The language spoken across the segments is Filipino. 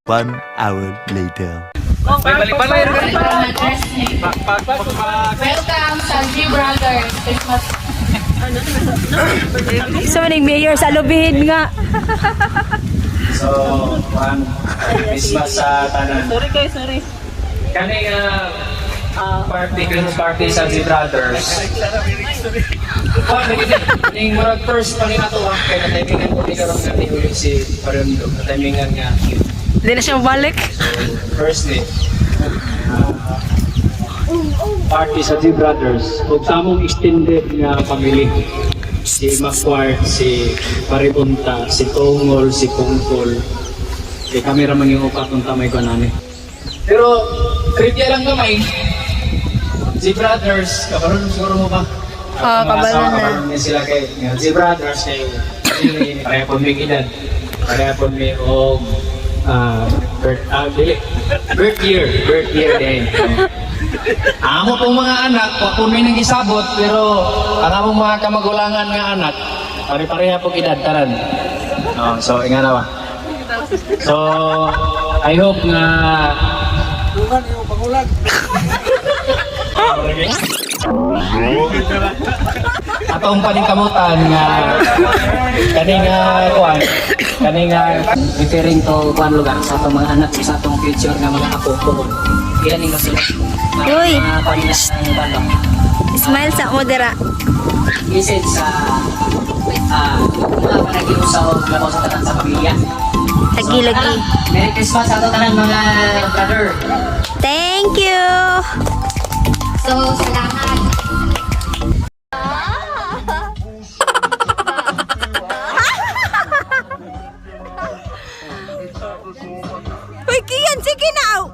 1 hour later. Welcome sa G Brothers Christmas. Isa man yung mayor sa lubihin nga. So, Christmas sa tanan. Sorry. Kani party, Christmas party sa Z Brothers. Ning murag first pa ni nato kay na-timingan ko ni karon nga ni ulit si Parundo. Na-timingan nga. Hindi na siya mabalik. First day. Party sa Z Brothers. Ug sa among extended nga family. Si Macquart, si Paribunta, si Tongol, si Kungkol. Kay kami ra man yung upat ng tamay ko nani. Pero trivia lang gamay. Z Brothers, kabaron siguro mo ba? Kabaron na. Sila kay Z Brothers kay pareha po may edad. Pareha po may birth year din. Amo pong mga anak, kung may nang isabot, pero ang among mga kamagulangan nga anak, pare-pareha pong edad, taran. So, inga na ba? So, I hope nga... Atong paningkamutan nga kaning referring to kuan lugar sa atong mga anak sa atong future nga mga apo ko. Iyan ning sila. Uy! Panilas ng balo. Smile sa modera. Isip sa mga panagiusaw mga sa tanan sa pamilya. Lagi-lagi. Merry Christmas sa ato tanan mga brother. Thank you! So, salamat. Uy, Kian, sige na!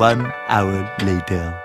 1 hour later.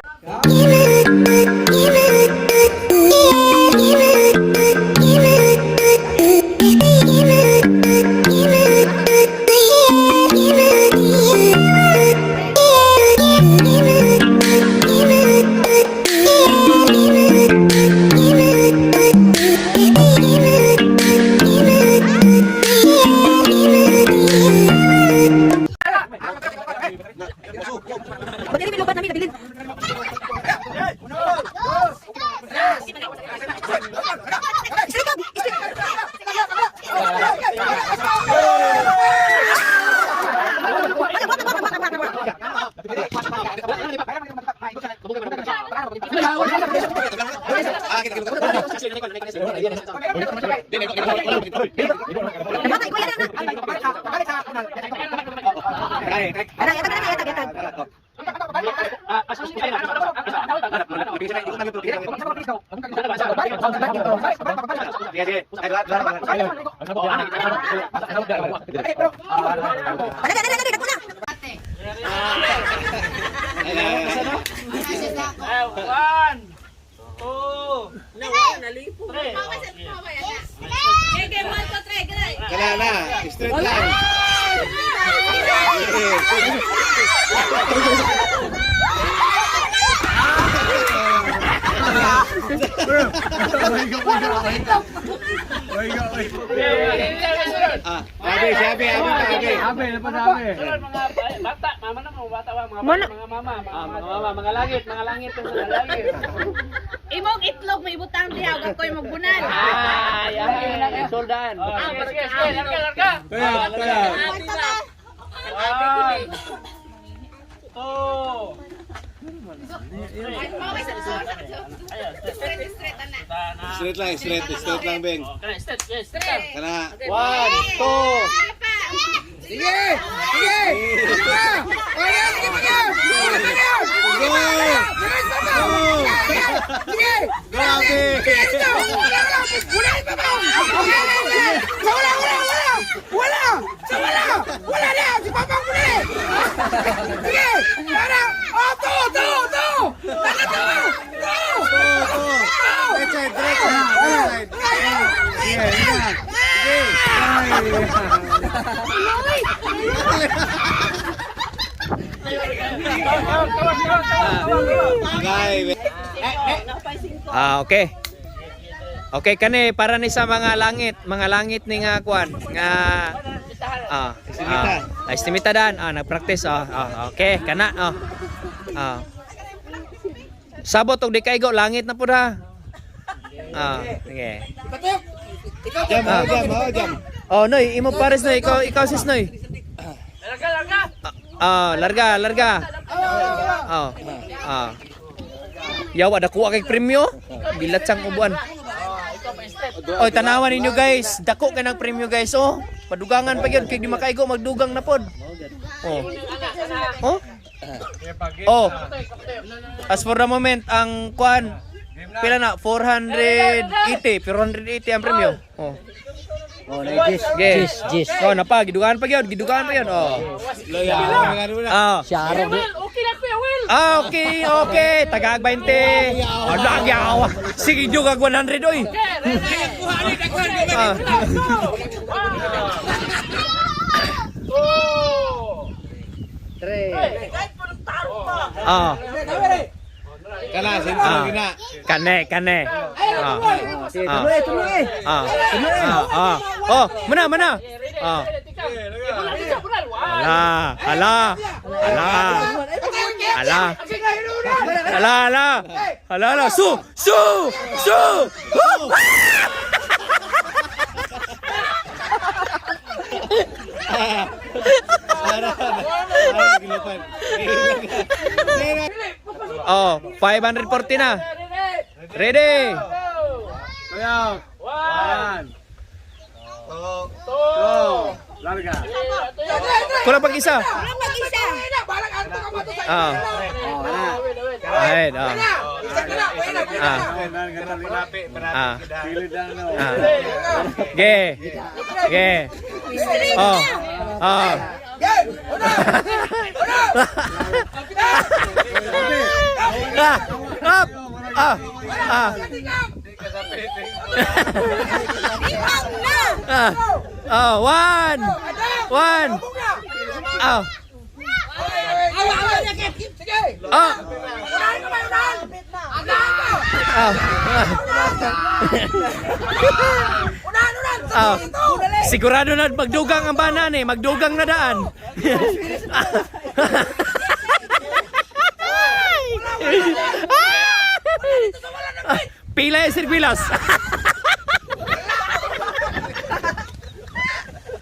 Kaya na, straight line. Abi, si Abi, Abi. Mga langit. Imong itlog may butang diha ug ako'y magbunan. Soldan. Straight lang, Beng. Kana. 1, 2. Okay. Okay kani para ni sa mga langit ni nga kwan nga estimita dan nagpractice okay kana sabot og di kaigo langit na pud ha. Okay. Jam. Oh noy imo pares noy ikaw sis noy. Larga. Yaw ada kuha kay premyo. Bilat sang ubuan. Oy tanawan ninyo guys, dako kay nang premyo guys oh. Padugangan pa gyud kay di makaigo magdugang na pod. Oh. As for the moment ang kwan pila na 480 ang premyo. Gis. Oh napa gidugangan pa gyud oh. Okay. Tagag 20. Lagyaw. Sige juga 100 oy. Kana, sensor gina. Kane. Oh, mana? Ala. Su. Oh, 540 na. Ready? 1. Larga. Kulang pag-isa. Right. Ge. One. Sigurado na magdugang ang banan magdugang na daan. Pila sir pilas.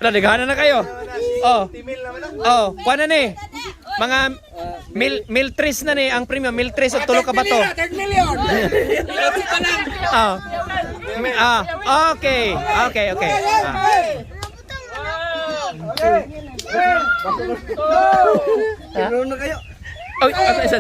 Nadaghanan na kayo. Kuha na ni. Mga mil tres na ni ang premium, mil tres at tulo ka bato. Okay. Oh, isa.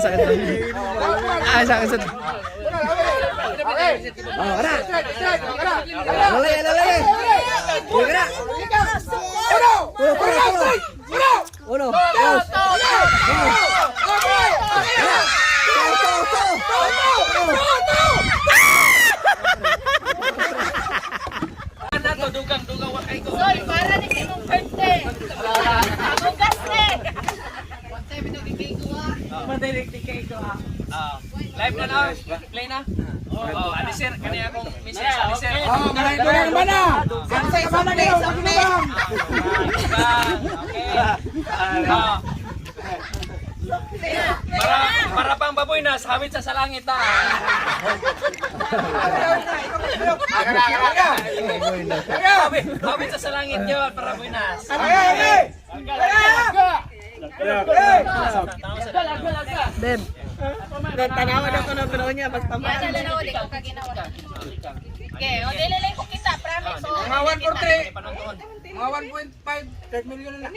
Soy, para ni imong birthday. Amugas ni. Live na na. Play na. Alisir, kaniya akong misis, alisir. Para pang baboy na, sabit sa langit ha. Sabit sa langit yun, para baboy na. Beb. Okay, o dililay ko kita, promise. So, mga 143. Mga 1.5, 3 million na.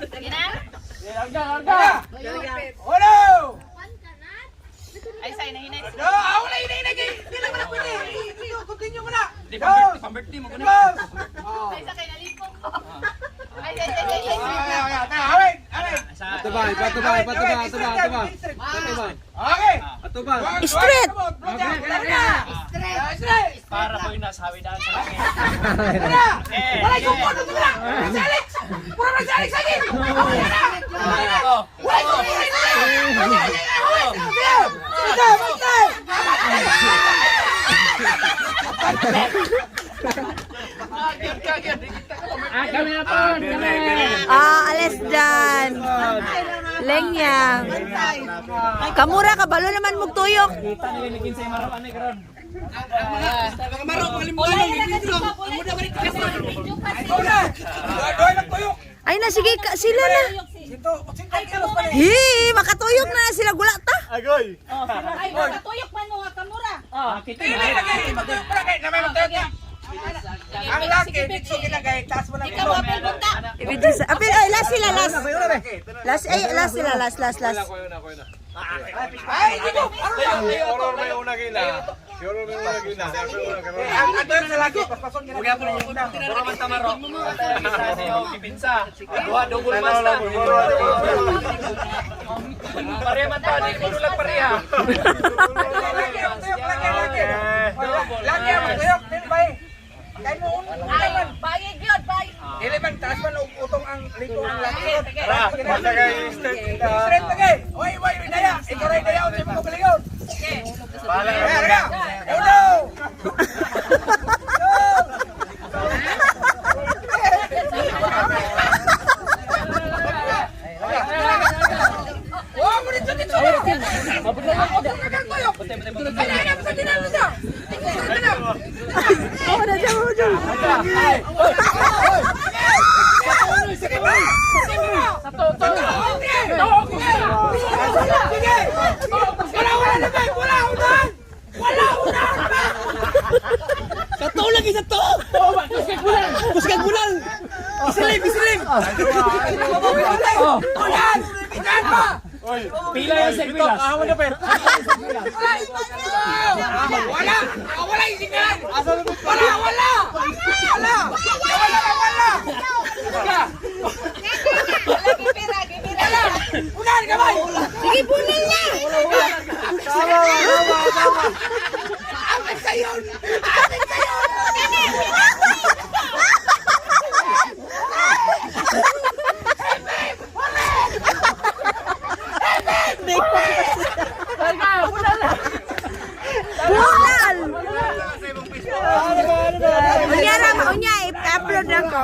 Sige na? Ay, say, nahinay. Pambirthday mo ko na. Ay, sakay na lipo. Ay, Straight. Para baboy na, sabit sa langit. Alis dyan. Lengyang. Kamura, kabalo naman magtuyok. Kita nililikin sa imarapan ni Karon. Ay na, sige, sila na. Hii, makatuyok na sila gula ta. Ay, matuyok man mo nga kamura. Kita na. Ang laki, dito ginagay, taas mo na ikaw apel punta. Apil, ay, last sila, last. Last, ay, last sila, last. Ay, dito. Ang adoy sa laki, paspason ginagay. Puro man tamaro. Isa siya kipinsa. Dua double master. Pareha man ta, di kuno lang pareha. Laki ang matuyok, din ba eh? Kaya mo, bayig yun, bayig. Dili man, taas man, utong ang liko ang laki. Straight tagay. Oy, daya. Ikaw rin daya, hindi mo kapalingon. Bahala ka. Uno! Oh, dito. Pila yan sa pilas. Wala isikan. Wala. Unahan ka ba? Sige, punil na. Amin sa'yo. Punal. Unya, i-upload na ko.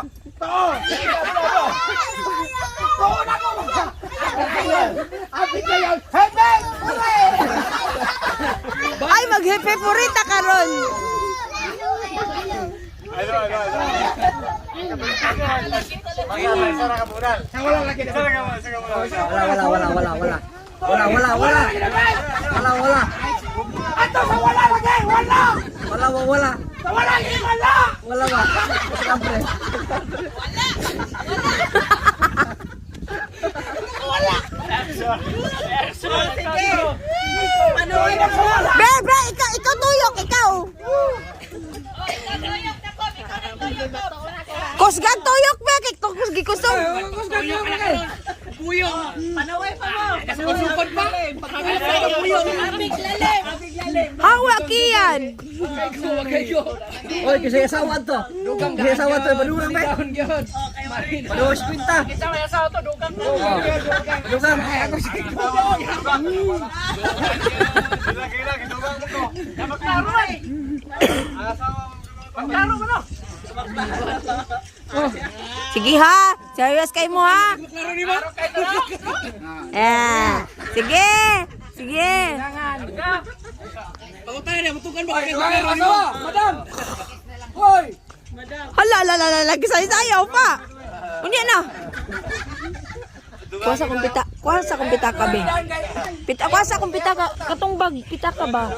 Ay, mag-happy purita ka ron. Wala. Ato sa wala lagay, wala. Wala. Sa wala, wala. Wala ba? Siyempre. Bre, ikaw tuyok, ikaw. Kusgan tuyok, be, kay kusgi kusog. Panaway pa mo. Kusukod pa. Abig lalim. Hawa kiyan. Oy, kasi asawa to. Kasi asawa to, badulang ba? Badulang kwinta. Kita may asawa to, dugang na. Dugang ay ako si Sige ha. Serious kayo mo ha. Sige. Sige. Madam. Hoy. Hala, lagi sayaw pa. Unya na. Kuha sa kumpita ka be. Kuha sa kumpita ka. Katong bag, pita ka ba?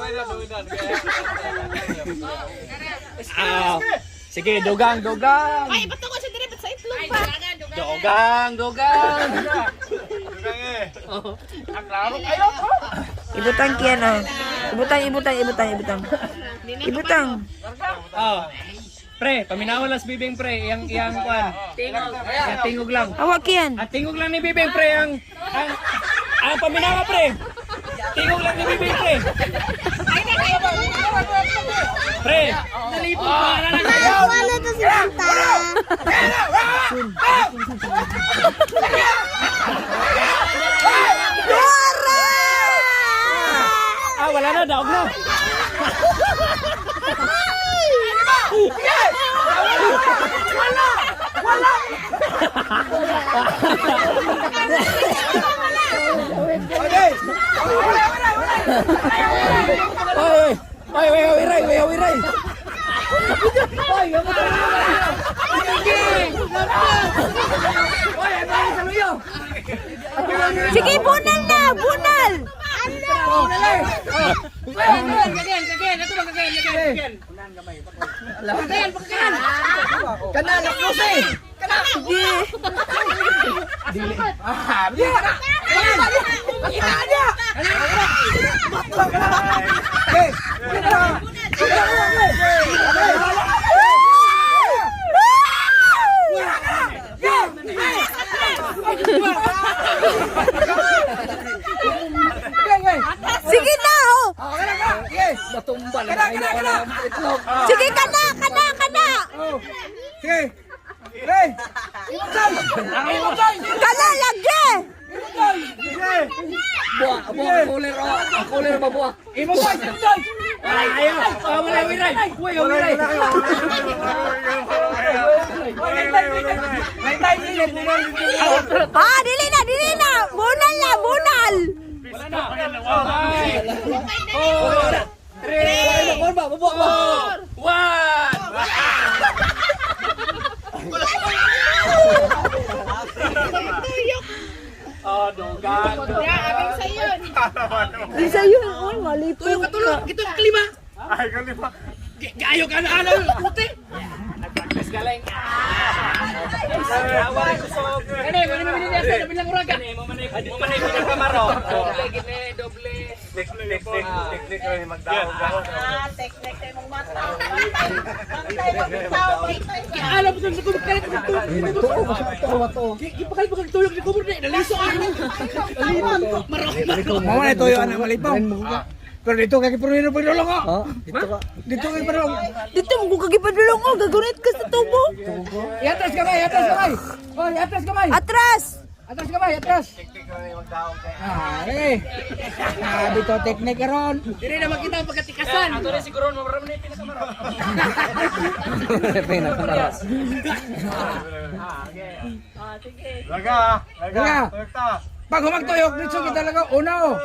Sige, dugang. Ay, ba't ako siya direct sa itlog pa? Dugang. Ibutang kiyan oh. Ibutang. Oh. Pre, paminawan las bibing pre, yang kwan. Tingog lang. Awak kiyan. Tingog lang ni bibing pre ang paminawa pre. Tingog lang ni bibing pre. Pre, nalipong pa na lang. Wala to si Tanta. Dora! Wala na, daog na. Wiray. Sige, bunal na! Bunal! Kana na klose. Kana. Sige. Sige na oh. Matumba na kana. Sige kana. Sige. Hey. Kana lagi. Kulir ba buwa? Imo ba? Ayaw. Wala wiray. Wiray. Dili na. Bunal. Wala na. 1, 2, 3. Kulir ba? Buwa ba? 1. Dugang. Abing sa'yo. Isa yun. Oh, malipong ka. Ito kalima. Ay, kalima. Kayo ka na ano? Puti. Nagpractice galing. Ano mabili niya sa bilang uragan? Mamanay pinagpamaro. Doble. Teknik kayo magdaog. Teknik tayo mong mata. Alam mo sa kubur kalit ito. Ipakal pa tuyok ni kubur na naliso ako. Mama na toyo ana malipong. Pero dito kay purino pagdulong oh. Dito kay purino. Dito mo kung kagipadulong oh. Gagunit ka sa tubo. Iatras kamay. Oh, iatras kamay. Atras. Atras kamay, atras. Eh. Dito teknik ron. Dili na makita ang pagkatikasan. Ato rin siguro mamarami na yung pinakamaro. Laga. Pag humagtuyok dito kita talaga una oh.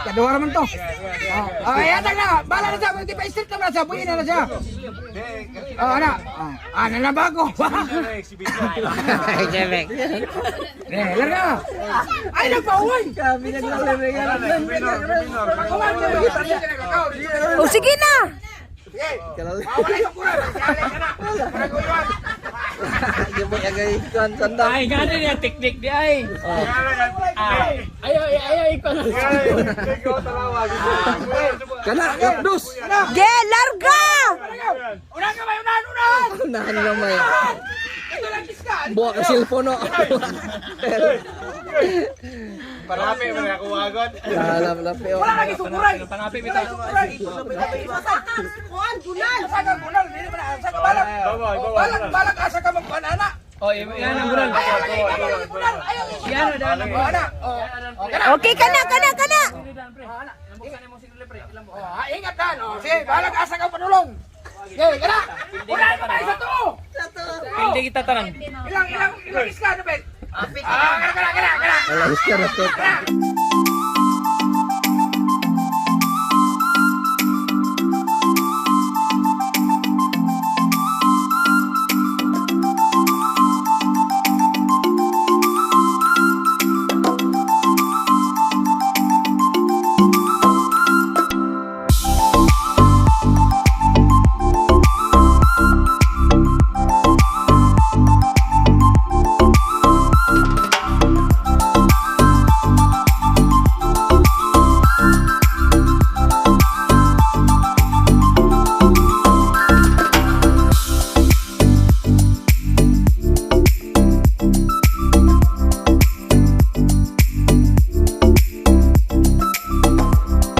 Kadua naman to. Ayatag na. Bala na siya. Hindi pa straight na siya. Buhin na siya. Ana na ba ako? Larga. Ay, nagpauwan. Kami naglalagay. O sige na. Ay, gano'n yung teknik di ay. Ayaw, ikaw na. Kana, dos. Ge, larga. Unahan kamay. Unahan gamay. Buwa ka silpono. Parami mo na kuwagon. Alam na pe. Wala lagi sukuray. Pangapi bitaw. Balak asa ka magpanana. Oh, yan ang bulan. Yan ang daan. Okay, kana. Ingat dan. Sige, balag asa ka panulong. Okay, kana. Una ka ba sa to? Hindi kita tanan. Ilang iska na, Ben? Kana. Alas ka na to.